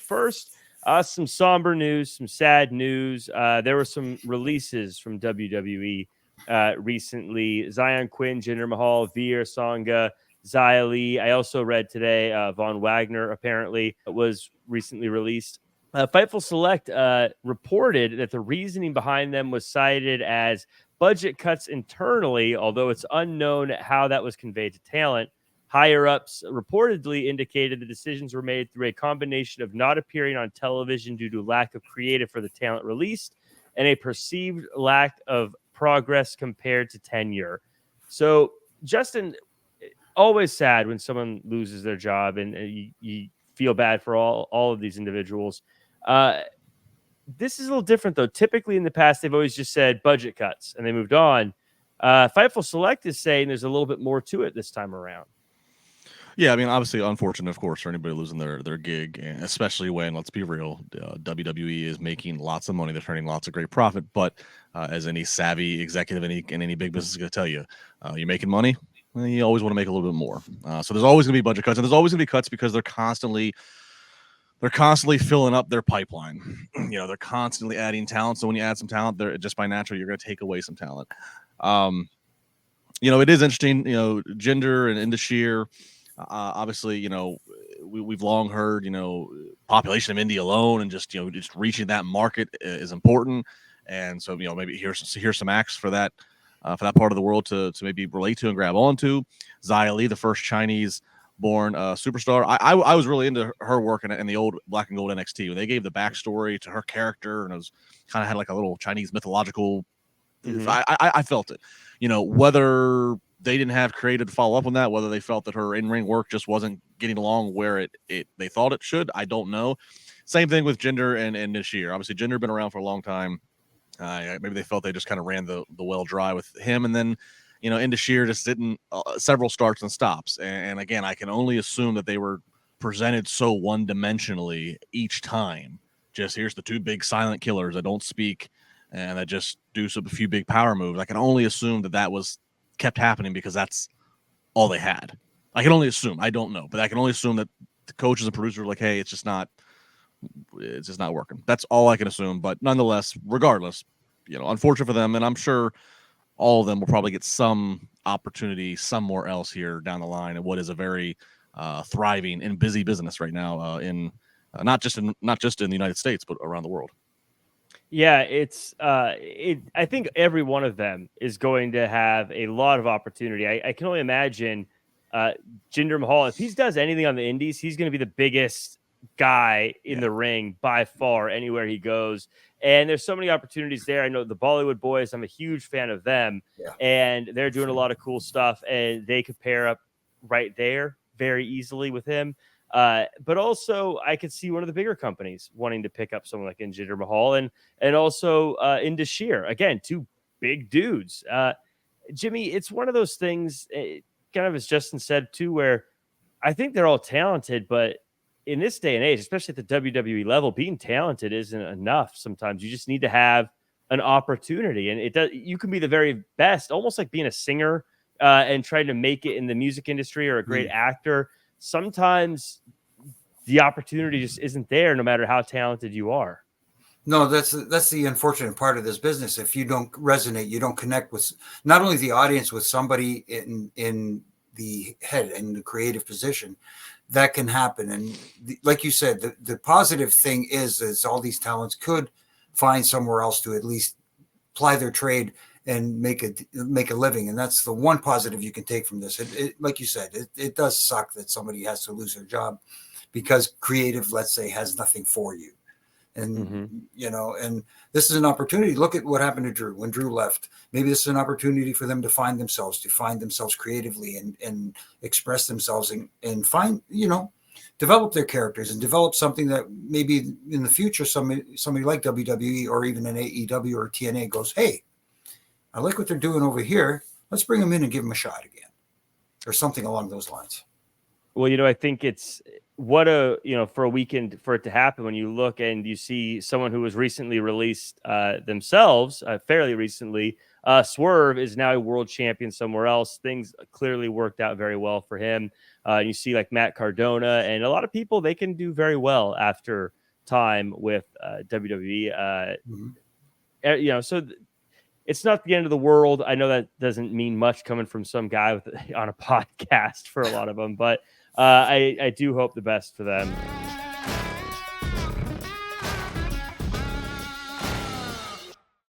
first, some somber news, some sad news. There were some releases from WWE recently. Xyon Quinn, Jinder Mahal, Veer, Songa, Xia Li. I also read today Von Wagner apparently was recently released. Fightful Select reported that the reasoning behind them was cited as budget cuts internally, although it's unknown how that was conveyed to talent. Higher-ups reportedly indicated the decisions were made through a combination of not appearing on television due to lack of creative for the talent released and a perceived lack of progress compared to tenure. So, Justin, always sad when someone loses their job, and you feel bad for all of these individuals. This is a little different, though. Typically, in the past, they've always just said budget cuts, and they moved on. Fightful Select is saying there's a little bit more to it this time around. Yeah, I mean, obviously, unfortunate, of course, for anybody losing their gig, and especially when, let's be real, WWE is making lots of money. They're turning lots of great profit. But as any savvy executive in any big business is going to tell you, you're making money, well, you always want to make a little bit more. So there's always going to be budget cuts, and there's always going to be cuts because they're constantly filling up their pipeline. They're constantly adding talent. So when you add some talent, they're just by natural, you're going to take away some talent. It is interesting. Jinder and Indashir. Obviously, we've long heard, population of India alone and just reaching that market is important. And so, maybe here's some acts for that part of the world to maybe relate to and grab onto. Xia Li, the first Chinese-born superstar. I was really into her work in the old Black and Gold NXT when they gave the backstory to her character, and it was kind of had like a little Chinese mythological. Mm-hmm. I felt it. Whether they didn't have creative to follow up on that, whether they felt that her in-ring work just wasn't getting along where they thought it should, I don't know. Same thing with Jinder and Nishir. Obviously, Jinder been around for a long time. Maybe they felt they just kind of ran the well dry with him, and then Indashir just didn't several starts and stops. And again, I can only assume that they were presented so one-dimensionally each time. Just here's the two big silent killers that don't speak and that just do a few big power moves. I can only assume that was kept happening because that's all they had. I can only assume. I don't know, but I can only assume that the coaches and producers were like, hey, it's just not working. That's all I can assume. But nonetheless, regardless, unfortunate for them, and I'm sure all of them will probably get some opportunity somewhere else here down the line in what is a very thriving and busy business right now in not just in the United States, but around the world. Yeah, I think every one of them is going to have a lot of opportunity. I can only imagine Jinder Mahal, if he does anything on the indies, he's going to be the biggest guy in the ring by far anywhere he goes. And there's so many opportunities there. I know the Bollywood Boys, I'm a huge fan of them, and they're doing a lot of cool stuff, and they could pair up right there very easily with him. But also I could see one of the bigger companies wanting to pick up someone like Jinder Mahal and also Indashir. Again, two big dudes. Jimmy, it's one of those things, kind of as Justin said too, where I think they're all talented, but in this day and age, especially at the WWE level, being talented isn't enough. Sometimes you just need to have an opportunity, and you can be the very best, almost like being a singer and trying to make it in the music industry or a great actor. Sometimes the opportunity just isn't there, no matter how talented you are. No, that's the unfortunate part of this business. If you don't resonate, you don't connect with not only the audience, with somebody in the head, in the creative position, that can happen. And like you said, the positive thing is all these talents could find somewhere else to at least ply their trade and make a living. And that's the one positive you can take from this. Like you said, it does suck that somebody has to lose their job because creative, let's say, has nothing for you. And, and this is an opportunity. Look at what happened to Drew when Drew left. Maybe this is an opportunity for them to find themselves creatively and express themselves and find, develop their characters and develop something that maybe in the future, somebody like WWE or even an AEW or TNA goes, hey, I like what they're doing over here. Let's bring them in and give them a shot again, or something along those lines. Well, I think it's for a weekend for it to happen when you look and you see someone who was recently released themselves, fairly recently. Swerve is now a world champion somewhere else. Things clearly worked out very well for him. You see like Matt Cardona and a lot of people, they can do very well after time with WWE. So it's not the end of the world. I know that doesn't mean much coming from some guy on a podcast for a lot of them, but I do hope the best for them.